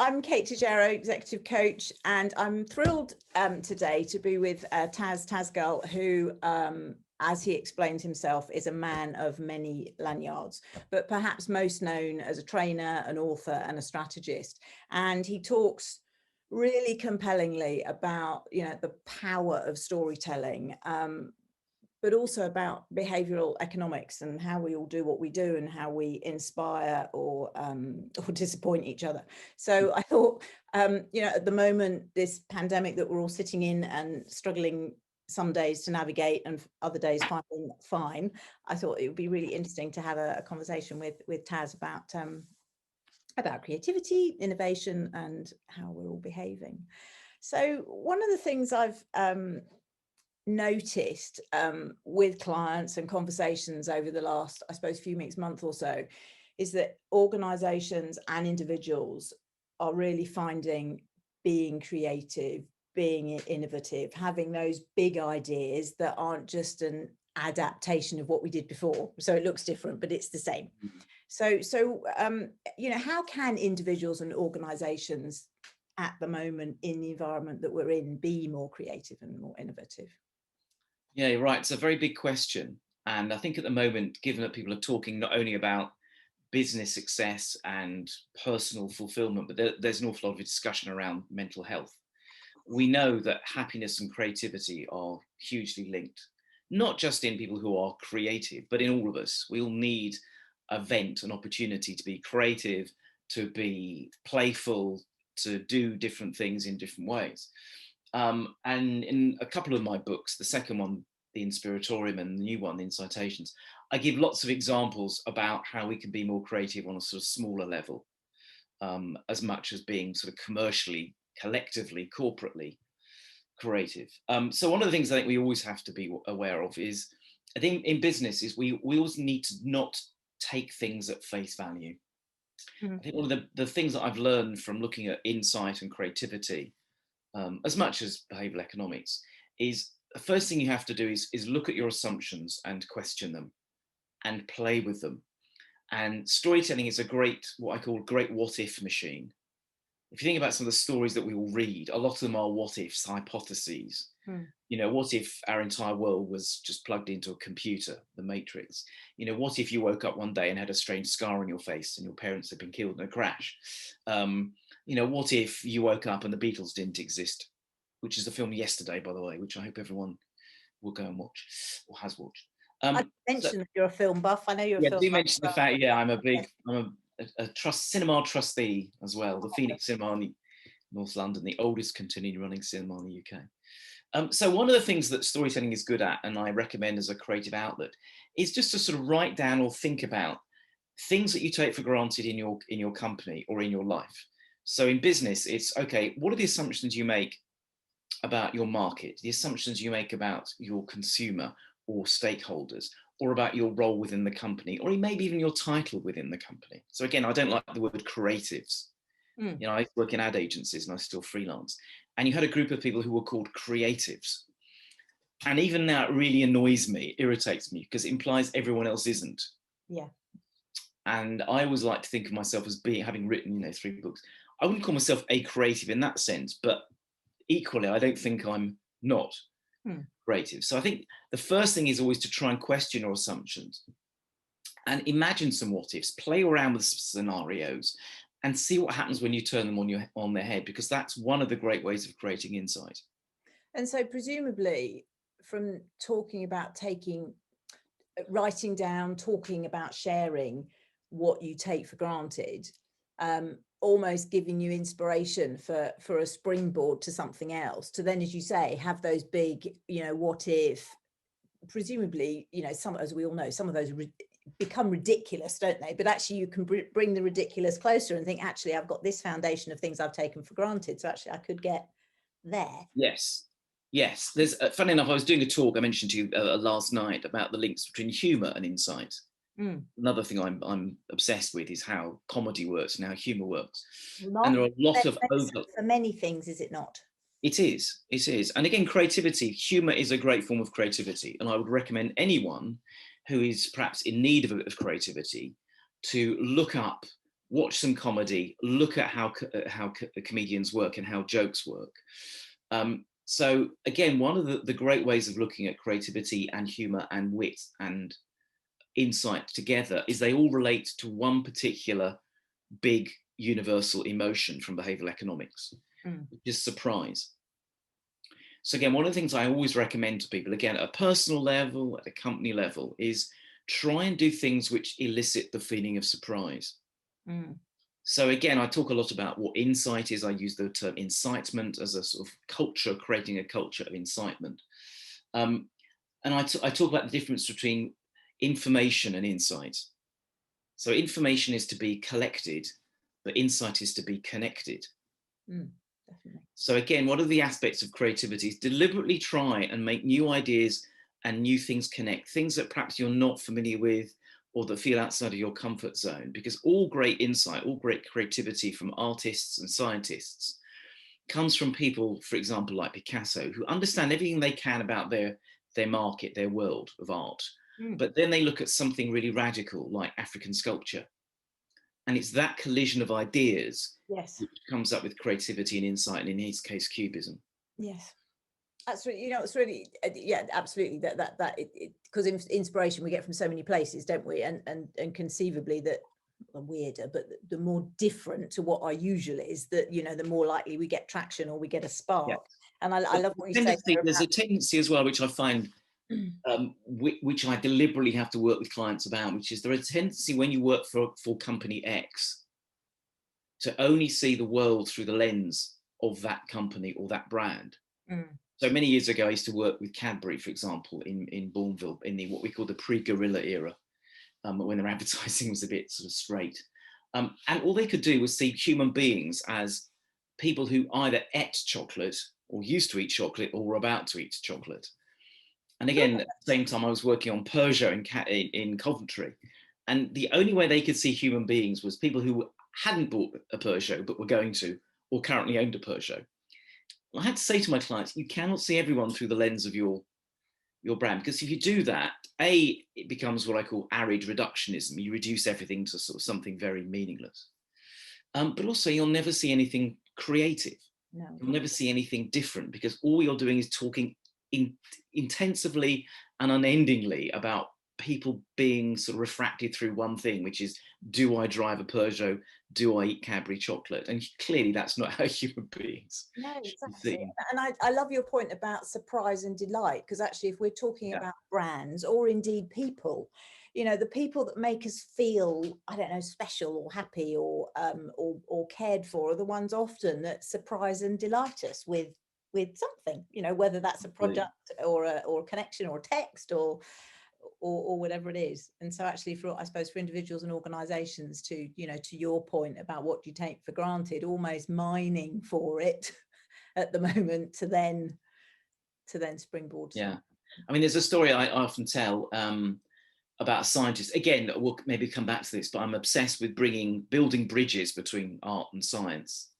I'm Kate Tojeiro, executive coach, and I'm thrilled today to be with Tas Tasgal, who, as he explains himself, is a man of many lanyards, but perhaps most known as a trainer, an author, and a strategist. And he talks really compellingly about, the power of storytelling, but also about behavioral economics and how we all do what we do and how we inspire or disappoint each other. So I thought, at the moment, this pandemic that we're all sitting in and struggling some days to navigate and other days finding fine, I thought it would be really interesting to have a conversation with Tas about creativity, innovation, and how we're all behaving. So one of the things I've noticed with clients and conversations over the last, I suppose, few weeks, month or so, is that organizations and individuals are really finding being creative, being innovative, having those big ideas that aren't just an adaptation of what we did before. So it looks different, but it's the same. So how can individuals and organizations at the moment in the environment that we're in be more creative and more innovative? Yeah, you're right. It's a very big question. And I think at the moment, given that people are talking not only about business success and personal fulfillment, but there's an awful lot of discussion around mental health. We know that happiness and creativity are hugely linked, not just in people who are creative, but in all of us. We all need a vent, an opportunity to be creative, to be playful, to do different things in different ways. And in a couple of my books, the second one, The Inspiratorium, and the new one, The Incitations, I give lots of examples about how we can be more creative on a sort of smaller level, as much as being sort of commercially, collectively, corporately creative. So one of the things I think we always have to be aware of is, I think in business is we always need to not take things at face value. I think one of the things that I've learned from looking at insight and creativity, as much as behavioral economics, is the first thing you have to do is look at your assumptions and question them and play with them. And storytelling is a great, what I call great what if machine. If you think about some of the stories that we all read, a lot of them are what ifs, hypotheses. What if our entire world was just plugged into a computer, the Matrix? What if you woke up one day and had a strange scar on your face and your parents had been killed in a crash? What if you woke up and the Beatles didn't exist? Which is a film yesterday, by the way, which I hope everyone will go and watch or has watched. I mentioned that you're a film buff. I know you're a film buff. Do mention the fact, I'm a cinema trustee as well, the Phoenix Cinema in North London, the oldest continuing running cinema in the UK. So one of the things that storytelling is good at, and I recommend as a creative outlet, is just to sort of write down or think about things that you take for granted in your company or in your life. So in business, it's okay, what are the assumptions you make about your market, the assumptions you make about your consumer or stakeholders, or about your role within the company, or maybe even your title within the company. So again, I don't like the word creatives. I work in ad agencies and I still freelance. And you had a group of people who were called creatives. And even now it really annoys me, irritates me, because it implies everyone else isn't. Yeah. And I always like to think of myself as having written, 3 books. I wouldn't call myself a creative in that sense, but equally, I don't think I'm not creative. So I think the first thing is always to try and question your assumptions and imagine some what ifs, play around with scenarios and see what happens when you turn them on their head, because that's one of the great ways of creating insight. And so presumably from talking about writing down, talking about sharing what you take for granted, almost giving you inspiration for a springboard to something else, to then, as you say, have those big, what if, presumably, some, as we all know, some of those become ridiculous, don't they? But actually you can bring the ridiculous closer and think, actually, I've got this foundation of things I've taken for granted. So actually I could get there. Yes. There's, funny enough, I was doing a talk, I mentioned to you last night, about the links between humour and insight. Another thing I'm obsessed with is how comedy works and how humour works. And there are a lot of for many things, is it not? It is. And again, creativity, humour is a great form of creativity. And I would recommend anyone who is perhaps in need of creativity to look up watch some comedy, look at how comedians work and how jokes work. So again, one of the great ways of looking at creativity and humor and wit and insight together is they all relate to one particular big universal emotion from behavioral economics, which is surprise. So again, one of the things I always recommend to people, again, at a personal level, at a company level, is try and do things which elicit the feeling of surprise. So again, I talk a lot about what insight is. I use the term incitement as a sort of culture, creating a culture of incitement. And I talk about the difference between information and insight. So information is to be collected, but insight is to be connected. Definitely. So again, one of the aspects of creativity is deliberately try and make new ideas and new things connect, things that perhaps you're not familiar with or that feel outside of your comfort zone, because all great insight, all great creativity from artists and scientists comes from people, for example, like Picasso, who understand everything they can about their market, their world of art. But then they look at something really radical like African sculpture. And it's that collision of ideas Yes. which comes up with creativity and insight, and in his case, cubism. Yes. That's really, it's really, yeah, absolutely. That because inspiration we get from so many places, don't we? And conceivably that are weirder, but the more different to what our usual is, that the more likely we get traction or we get a spark. Yes. And I love what you say. There's a tendency as well, which I find, which I deliberately have to work with clients about, which is there is a tendency when you work for company X to only see the world through the lens of that company or that brand. So many years ago, I used to work with Cadbury, for example, in Bourneville, in what we call the pre-guerrilla era, when their advertising was a bit sort of straight. And all they could do was see human beings as people who either ate chocolate or used to eat chocolate or were about to eat chocolate. And again, at the same time, I was working on Peugeot in Coventry. And the only way they could see human beings was people who hadn't bought a Peugeot but were going to, or currently owned a Peugeot. I had to say to my clients, you cannot see everyone through the lens of your brand, because if you do that, it becomes what I call arid reductionism. You reduce everything to sort of something very meaningless. But also, you'll never see anything creative. No. You'll never see anything different, because all you're doing is talking intensively and unendingly about people being sort of refracted through one thing, which is, do I drive a Peugeot? Do I eat Cadbury chocolate? And clearly that's not how human beings. No, exactly. And I love your point about surprise and delight, because actually if we're talking about brands or indeed people, the people that make us feel, I don't know, special or happy or cared for are the ones often that surprise and delight us with something, whether that's a product or a connection or a text or whatever it is. And so actually I suppose for individuals and organizations to your point about what you take for granted, almost mining for it at the moment to then springboard. Yeah. I mean, there's a story I often tell about scientists. Again, we'll maybe come back to this, but I'm obsessed with building bridges between art and science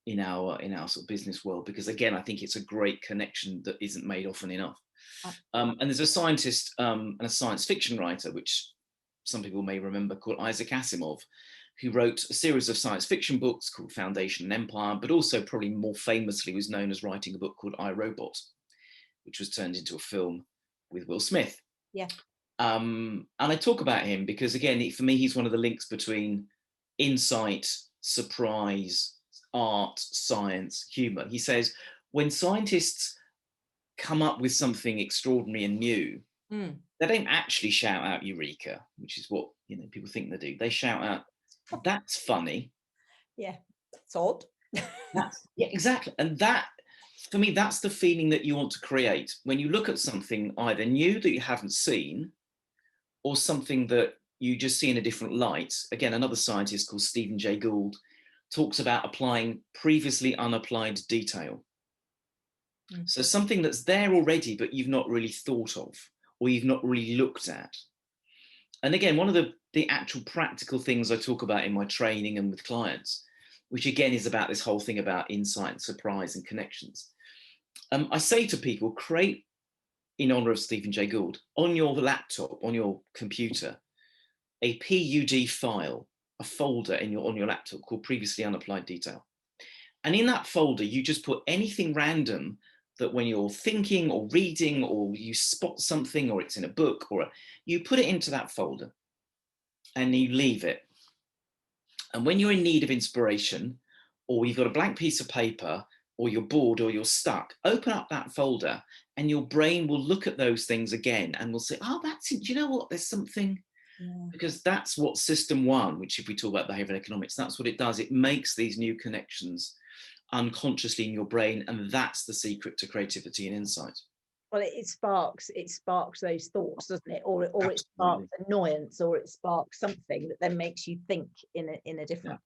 in our sort of business world, because again, I think it's a great connection that isn't made often enough. And there's a scientist and a science fiction writer, which some people may remember, called Isaac Asimov, who wrote a series of science fiction books called Foundation and Empire, but also probably more famously was known as writing a book called I, Robot, which was turned into a film with Will Smith. Yeah. And I talk about him because, again, for me, he's one of the links between insight, surprise, art, science, humor. He says, when scientists come up with something extraordinary and new, they don't actually shout out Eureka, which is what people think they do. They shout out, that's funny. Yeah, that's odd. Yeah, exactly. And that, for me, that's the feeling that you want to create when you look at something either new that you haven't seen or something that you just see in a different light. Again, another scientist called Stephen Jay Gould talks about applying previously unapplied detail. So something that's there already, but you've not really thought of, or you've not really looked at. And again, one of the actual practical things I talk about in my training and with clients, which again is about this whole thing about insight, surprise, and connections. I say to people, create, in honor of Stephen Jay Gould, on your laptop, on your computer, a PUD file a folder on your laptop called previously unapplied detail. And in that folder, you just put anything random that when you're thinking or reading or you spot something or it's in a book you put it into that folder and you leave it. And when you're in need of inspiration, or you've got a blank piece of paper, or you're bored or you're stuck, open up that folder and your brain will look at those things again and will say, oh, that's it. Do you know what? There's something. Yeah. Because that's what system one, which if we talk about behavioral economics, that's what it does. It makes these new connections unconsciously in your brain. And that's the secret to creativity and insight. Well, it sparks those thoughts, doesn't it? Or it sparks annoyance, or it sparks something that then makes you think in a different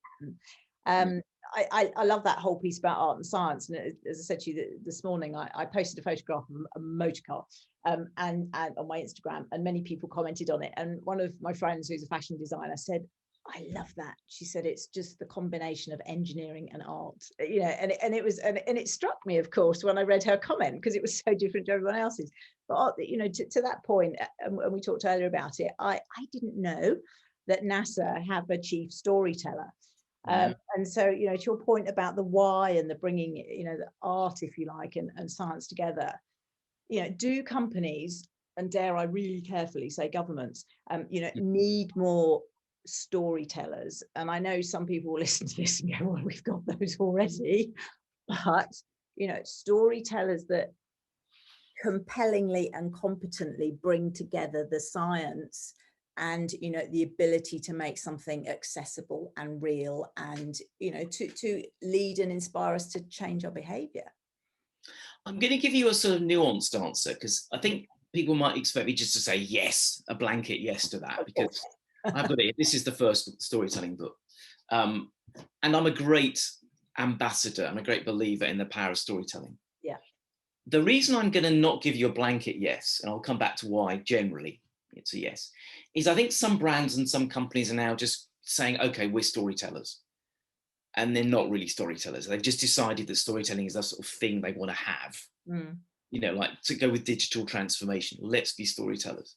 pattern. I love that whole piece about art and science. And as I said to you this morning, I posted a photograph of a motor car and on my Instagram, and many people commented on it. And one of my friends who's a fashion designer said, I love that. She said it's just the combination of engineering and art, you know, and it struck me, of course, when I read her comment, because it was so different to everyone else's. But you know, to that point, and we talked earlier about it, I didn't know that NASA have a chief storyteller. And so, you know, to your point about the why and the bringing, you know, the art, if you like, and science together, you know, do companies, and dare I really carefully say governments, you know, need more storytellers? And I know some people will listen to this and go, well, we've got those already, but you know, storytellers that compellingly and competently bring together the science and, you know, the ability to make something accessible and real, and, you know, to lead and inspire us to change our behavior. I'm going to give you a sort of nuanced answer, because I think people might expect me just to say yes, a blanket yes to that, because I've got it. This is the first storytelling book. And I'm a great ambassador. I'm a great believer in the power of storytelling. Yeah. The reason I'm going to not give you a blanket yes, and I'll come back to why generally it's a yes, is I think some brands and some companies are now just saying, okay, we're storytellers. And they're not really storytellers. They've just decided that storytelling is the sort of thing they want to have. You know, like to go with digital transformation, let's be storytellers.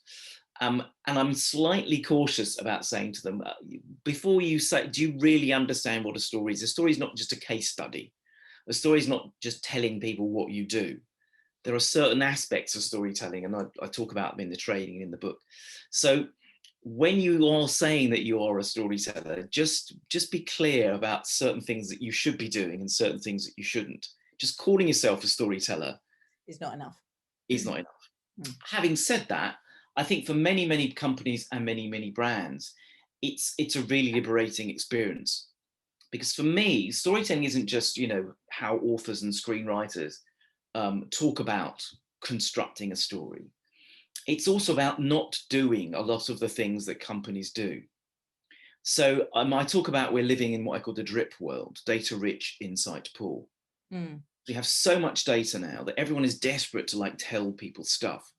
And I'm slightly cautious about saying to them, before you say, do you really understand what a story is? A story is not just a case study. A story is not just telling people what you do. There are certain aspects of storytelling, and I talk about them in the training in the book. So when you are saying that you are a storyteller, just be clear about certain things that you should be doing and certain things that you shouldn't. Just calling yourself a storyteller is not enough. Is not enough. Having said that, I think for many, many companies and many, many brands, it's a really liberating experience. Because for me, storytelling isn't just, you know, how authors and screenwriters talk about constructing a story. It's also about not doing a lot of the things that companies do. So I talk about we're living in what I call the drip world, data-rich, insight poor. We have so much data now that everyone is desperate to like tell people stuff.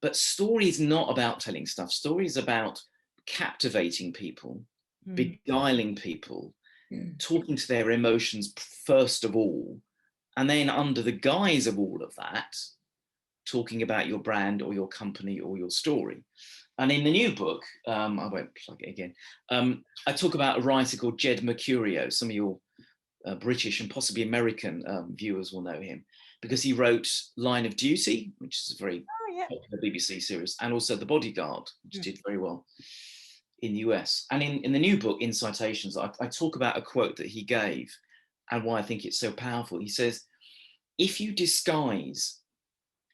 But story is not about telling stuff. Story is about captivating people, beguiling people, talking to their emotions first of all, and then under the guise of all of that, talking about your brand or your company or your story. And in the new book, I won't plug it again, I talk about a writer called Jed Mercurio. Some of your British and possibly American viewers will know him, because he wrote Line of Duty, which is a very popular BBC series, and also The Bodyguard, which did very well in the US. And in the new book, In Citations, I talk about a quote that he gave and why I think it's so powerful. He says, if you disguise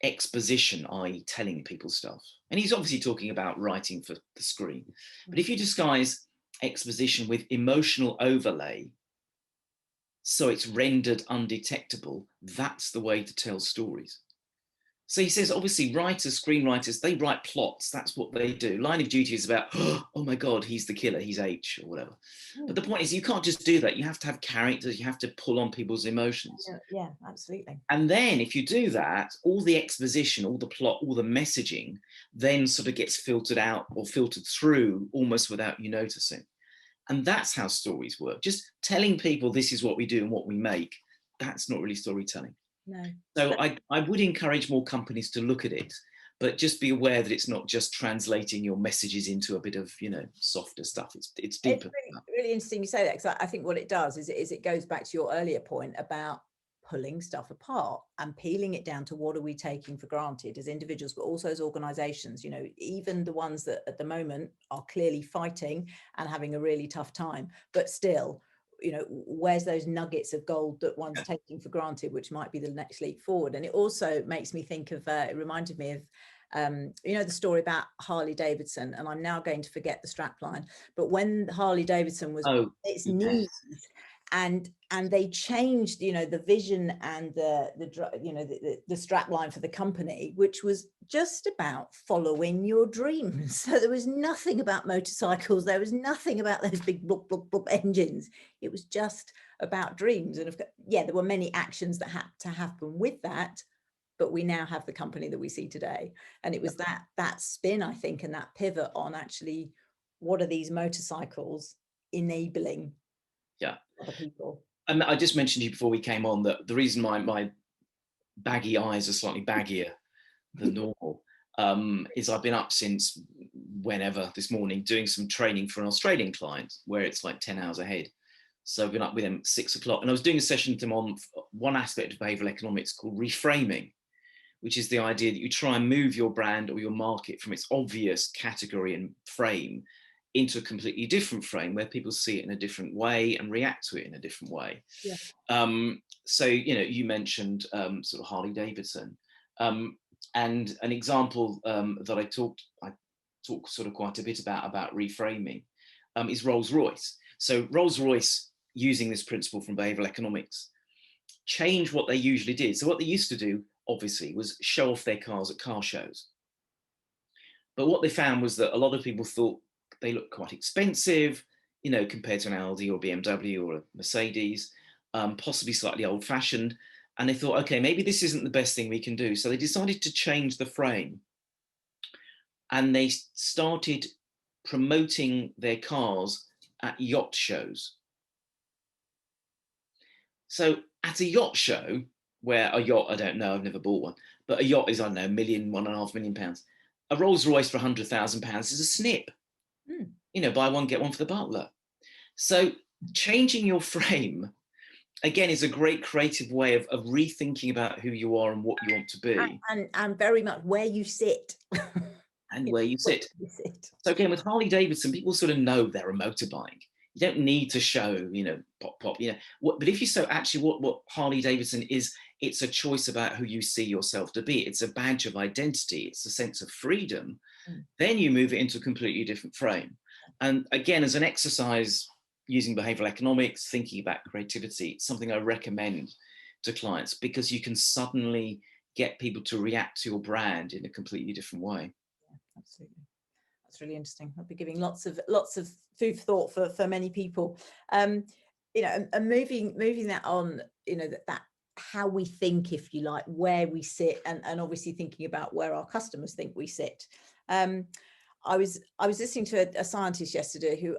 exposition, i.e. telling people stuff, and he's obviously talking about writing for the screen, but if you disguise exposition with emotional overlay so it's rendered undetectable, that's the way to tell stories. So he says, obviously, writers, screenwriters, they write plots. That's what they do. Line of Duty is about, oh my God, he's the killer, he's H or whatever. But the point is, you can't just do that. You have to have characters. You have to pull on people's emotions. Yeah, absolutely. And then if you do that, all the exposition, all the plot, all the messaging then sort of gets filtered out or filtered through almost without you noticing. And that's how stories work. Just telling people this is what we do and what we make, that's not really storytelling. No. So I would encourage more companies to look at it, but just be aware that it's not just translating your messages into a bit of, you know, softer stuff. It's deeper. It's really interesting you say that, because I think what it does is it goes back to your earlier point about pulling stuff apart and peeling it down to what are we taking for granted as individuals, but also as organizations. You know, even the ones that at the moment are clearly fighting and having a really tough time, but still, you know, where's those nuggets of gold that one's taking for granted, which might be the next leap forward. And it also makes me think of, it reminded me of, you know, the story about Harley Davidson, and I'm now going to forget the strapline, but when Harley Davidson was on its knees, and they changed, you know, the vision and the strap line for the company, which was just about following your dreams. So there was nothing about motorcycles, there was nothing about those big blup, blup, blup engines. It was just about dreams. And yeah, there were many actions that had to happen with that, but we now have the company that we see today. And it was that spin, I think, and that pivot on actually what are these motorcycles enabling other people. And I just mentioned to you before we came on that the reason my baggy eyes are slightly baggier than normal is I've been up since whenever this morning doing some training for an Australian client where it's like 10 hours ahead. So I've been up with them at 6 o'clock, and I was doing a session with them on one aspect of behavioral economics called reframing, which is the idea that you try and move your brand or your market from its obvious category and frame into a completely different frame where people see it in a different way and react to it in a different way. Yeah. So, you know, you mentioned sort of Harley Davidson, and an example that I talk sort of quite a bit about reframing is Rolls-Royce. So Rolls-Royce, using this principle from behavioral economics, changed what they usually did. So what they used to do, obviously, was show off their cars at car shows. But what they found was that a lot of people thought they looked quite expensive, you know, compared to an Audi or BMW or a Mercedes, possibly slightly old-fashioned. And they thought, okay, maybe this isn't the best thing we can do. So they decided to change the frame. And they started promoting their cars at yacht shows. So at a yacht show, where a yacht, I don't know, I've never bought one, but a yacht is, I don't know, £1.5 million. A Rolls Royce for £100,000 is a snip. You know, buy one, get one for the butler. So changing your frame, again, is a great creative way of rethinking about who you are and what you want to be. And very much where you sit. And where you sit. So again, with Harley Davidson, people sort of know they're a motorbike. You don't need to show, you know, pop, you know. But if you show actually what Harley Davidson is, it's a choice about who you see yourself to be. It's a badge of identity. It's a sense of freedom. Then you move it into a completely different frame. And again, as an exercise using behavioral economics, thinking about creativity, it's something I recommend to clients because you can suddenly get people to react to your brand in a completely different way. Yeah, absolutely. That's really interesting. I'll be giving lots of food for thought for many people. You know, and moving that on, you know, that how we think, if you like, where we sit, and obviously thinking about where our customers think we sit. I was listening to a scientist yesterday who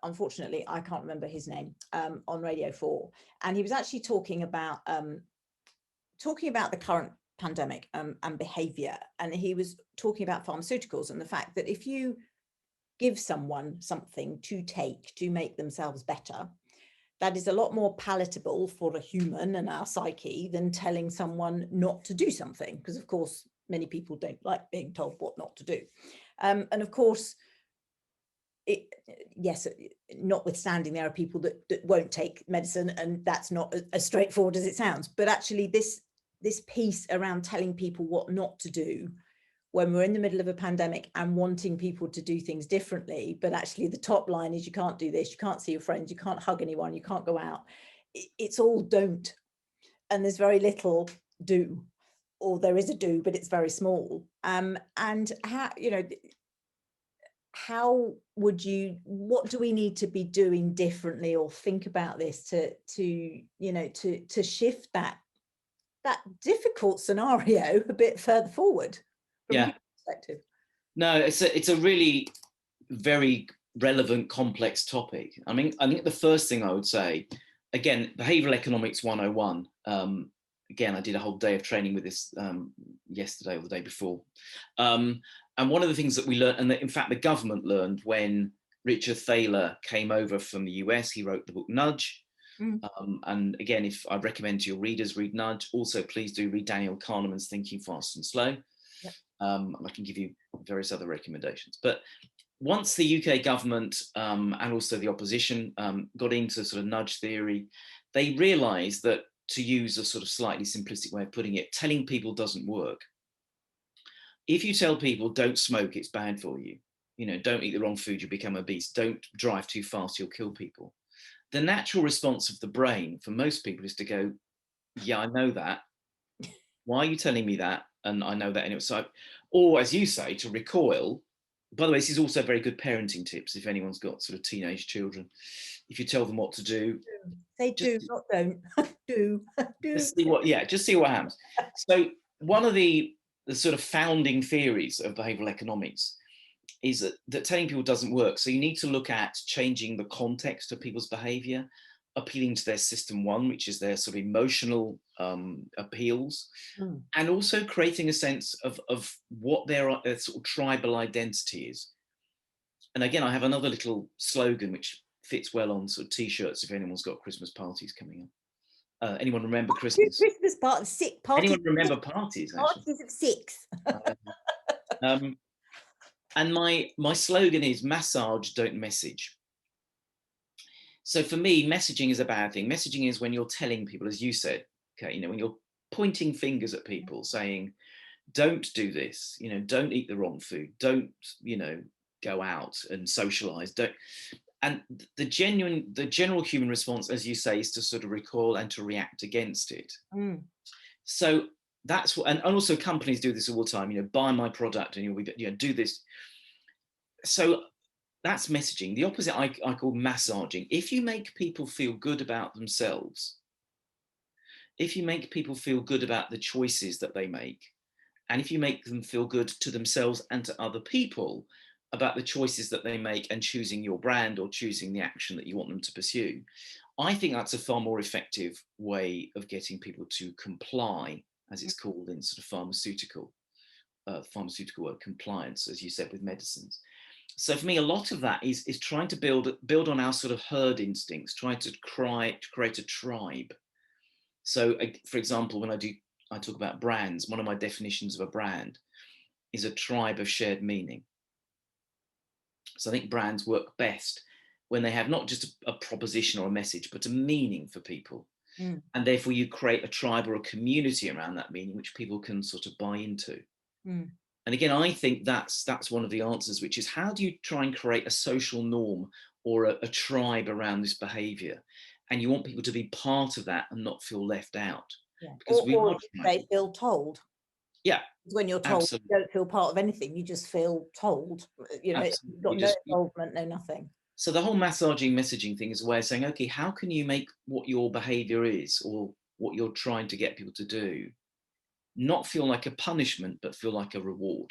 unfortunately I can't remember his name, on Radio 4, and he was actually talking about the current pandemic and behavior, and he was talking about pharmaceuticals and the fact that if you give someone something to take to make themselves better, that is a lot more palatable for a human and our psyche than telling someone not to do something, because of course many people don't like being told what not to do. And of course, yes, notwithstanding, there are people that won't take medicine, and that's not as straightforward as it sounds. But actually, this piece around telling people what not to do when we're in the middle of a pandemic and wanting people to do things differently, but actually the top line is you can't do this, you can't see your friends, you can't hug anyone, you can't go out. It's all don't, and there's very little do, or there is a do, but it's very small. And how, you know, how would you, what do we need to be doing differently or think about this to you know, to shift that difficult scenario a bit further forward from a perspective? No, it's a really very relevant, complex topic. I mean, I think the first thing I would say, again, behavioral economics 101, again, I did a whole day of training with this yesterday or the day before. And one of the things that we learned, and that in fact the government learned when Richard Thaler came over from the US, he wrote the book Nudge. And again, if I recommend to your readers, read Nudge. Also, please do read Daniel Kahneman's Thinking Fast and Slow. Yep. And I can give you various other recommendations. But once the UK government and also the opposition got into sort of nudge theory, they realized that, to use a sort of slightly simplistic way of putting it, telling people doesn't work. If you tell people don't smoke, it's bad for you. You know, don't eat the wrong food, you become obese. Don't drive too fast, you'll kill people. The natural response of the brain for most people is to go, yeah, I know that. Why are you telling me that? And I know that anyway. So, or as you say, to recoil. By the way, this is also very good parenting tips if anyone's got sort of teenage children. If you tell them what to do, say do, not don't. do. Just see what, just see what happens. So one of the sort of founding theories of behavioral economics is that telling people doesn't work. So you need to look at changing the context of people's behavior, appealing to their system one, which is their sort of emotional appeals, and also creating a sense of what their sort of tribal identity is. And again, I have another little slogan which fits well on sort of t-shirts if anyone's got Christmas parties coming up. Anyone remember Christmas? Christmas parties, sick parties. Anyone remember parties? Actually? Parties of six. And my slogan is massage, don't message. So for me, messaging is a bad thing. Messaging is when you're telling people, as you said, okay, you know, when you're pointing fingers at people saying, don't do this, you know, don't eat the wrong food, don't, you know, go out and socialize, don't. And the general human response, as you say, is to sort of recoil and to react against it. So that's what, and also companies do this all the time, you know, buy my product and you'll be, you know, do this. So that's messaging. The opposite I call massaging. If you make people feel good about themselves, if you make people feel good about the choices that they make, and if you make them feel good to themselves and to other people about the choices that they make and choosing your brand or choosing the action that you want them to pursue, I think that's a far more effective way of getting people to comply, as it's called in sort of pharmaceutical work, compliance, as you said, with medicines. So for me, a lot of that is trying to build on our sort of herd instincts, trying to create a tribe. So, for example, when I talk about brands, one of my definitions of a brand is a tribe of shared meaning. So I think brands work best when they have not just a proposition or a message, but a meaning for people. And therefore you create a tribe or a community around that meaning, which people can sort of buy into. And again, I think that's one of the answers, which is how do you try and create a social norm or a tribe around this behavior? And you want people to be part of that and not feel left out. Yeah. Because or they feel told. Yeah. When you're told, absolutely. You don't feel part of anything, you just feel told. You know, you've got no involvement, no nothing. So the whole massaging messaging thing is a way of saying, okay, how can you make what your behavior is or what you're trying to get people to do not feel like a punishment, but feel like a reward?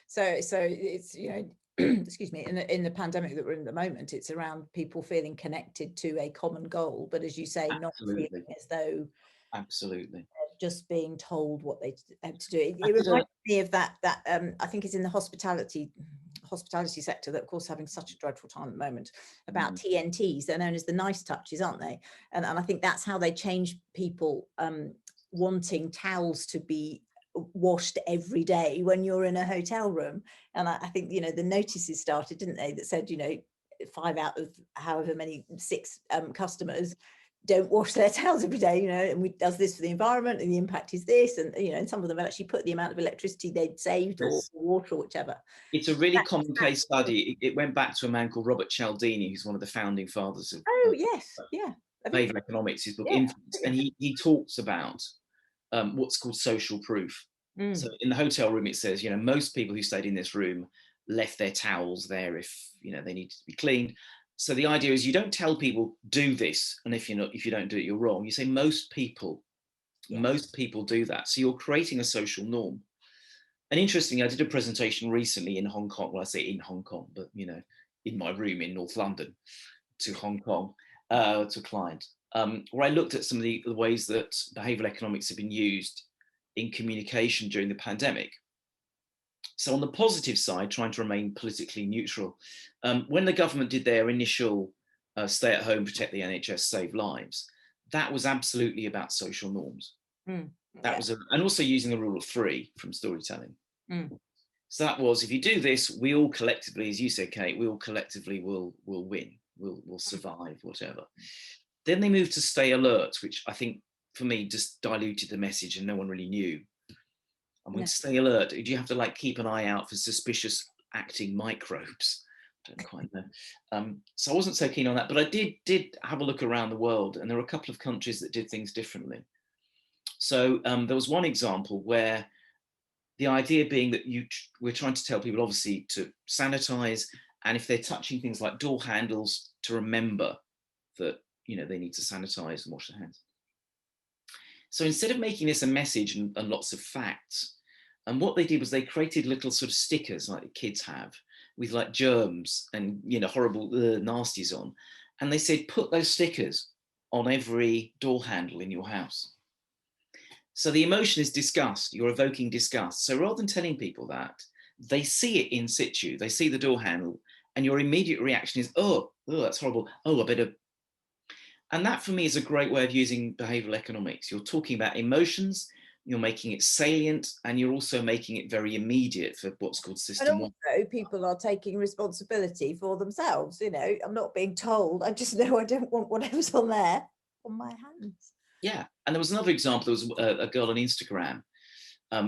So it's, you know, excuse me, in the pandemic that we're in at the moment, it's around people feeling connected to a common goal, but as you say, not feeling as though just being told what they have to do. It reminds me of that I think it's in the hospitality sector that, of course, having such a dreadful time at the moment, about TNTs. They're known as the nice touches, aren't they? And I think that's how they change people wanting towels to be washed every day when you're in a hotel room. And I think, you know, the notices started, didn't they, that said, you know, 5 out of however many 6 customers don't wash their towels every day, you know, and we does this for the environment, and the impact is this, and you know, and some of them have actually put the amount of electricity they'd saved or water or whichever. It's a really common case study. It went back to a man called Robert Cialdini, who's one of the founding fathers of behavioral economics, his book Influence, and he talks about what's called social proof. So in the hotel room, it says, you know, most people who stayed in this room left their towels there if, you know, they needed to be cleaned. So the idea is you don't tell people do this, and if you don't do it, you're wrong. You say most people do that. So you're creating a social norm. And interestingly, I did a presentation recently in Hong Kong. Well, I say in Hong Kong, but you know, in my room in North London, to Hong Kong, to a client. where I looked at some of the ways that behavioral economics have been used in communication during the pandemic. So on the positive side, trying to remain politically neutral, when the government did their initial stay at home, protect the NHS, save lives, that was absolutely about social norms. That was, and also using the rule of three from storytelling. So that was, if you do this, we all collectively, as you said, Kate, we all collectively will win, we'll survive, whatever. Then they moved to stay alert, which I think for me just diluted the message and no one really knew. And with stay alert, do you have to like keep an eye out for suspicious acting microbes? I don't quite know. So I wasn't so keen on that, but I did have a look around the world, and there were a couple of countries that did things differently. So there was one example where the idea being that we're trying to tell people obviously to sanitize, and if they're touching things like door handles, to remember that, you know, they need to sanitize and wash their hands. So instead of making this a message and lots of facts, and what they did was they created little sort of stickers like the kids have with like germs and, you know, horrible nasties on. And they said, put those stickers on every door handle in your house. So the emotion is disgust. You're evoking disgust. So rather than telling people that, they see it in situ. They see the door handle, and your immediate reaction is, oh, that's horrible. Oh, I better. And that for me is a great way of using behavioral economics. You're talking about emotions, you're making it salient, and you're also making it very immediate for what's called system one. And also people are taking responsibility for themselves. You know, I'm not being told, I just know I don't want whatever's on there on my hands. Yeah, and there was another example. There was a girl on Instagram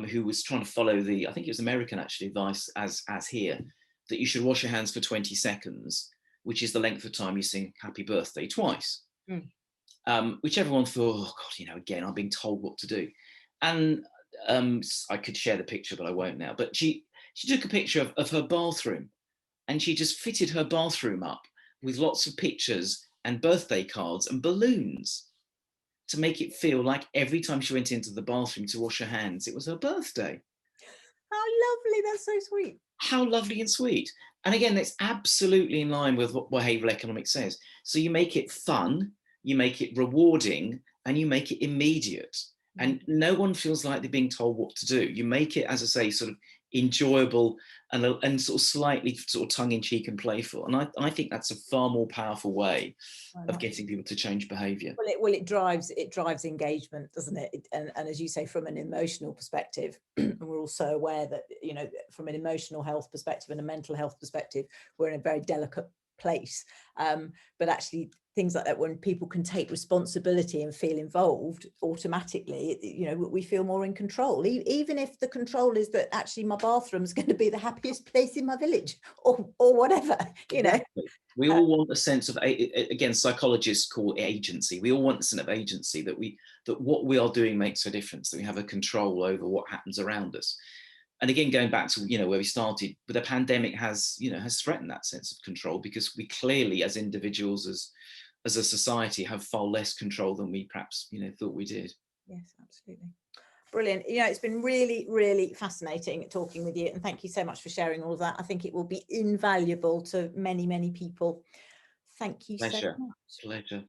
who was trying to follow the, I think it was American actually, advice as here, that you should wash your hands for 20 seconds, which is the length of time you sing happy birthday twice. Which everyone thought, oh God, you know, again, I'm being told what to do. And I could share the picture, but I won't now. But she took a picture of her bathroom, and she just fitted her bathroom up with lots of pictures and birthday cards and balloons to make it feel like every time she went into the bathroom to wash her hands, it was her birthday. How lovely, that's so sweet. How lovely and sweet. And again, that's absolutely in line with what behavioral economics says. So you make it fun, you make it rewarding, and you make it immediate. And no one feels like they're being told what to do. You make it, as I say, sort of enjoyable and sort of slightly sort of tongue-in-cheek and playful. And I think that's a far more powerful way of getting people to change behavior. Well, it drives engagement, doesn't it? And as you say, from an emotional perspective, and we're also aware that, you know, from an emotional health perspective and a mental health perspective, we're in a very delicate place. But actually things like that, when people can take responsibility and feel involved, automatically, you know, we feel more in control, even if the control is that actually my bathroom is going to be the happiest place in my village, or whatever, you know. We all want a sense of, again, psychologists call it agency. We all want a sense of agency, that what we are doing makes a difference, that we have a control over what happens around us. And again, going back to, you know, where we started, but the pandemic has threatened that sense of control, because we clearly, as individuals, as a society, have far less control than we perhaps, you know, thought we did. Yes, absolutely. Brilliant. You know, it's been really, really fascinating talking with you, and thank you so much for sharing all of that. I think it will be invaluable to many, many people. Thank you so much. Pleasure.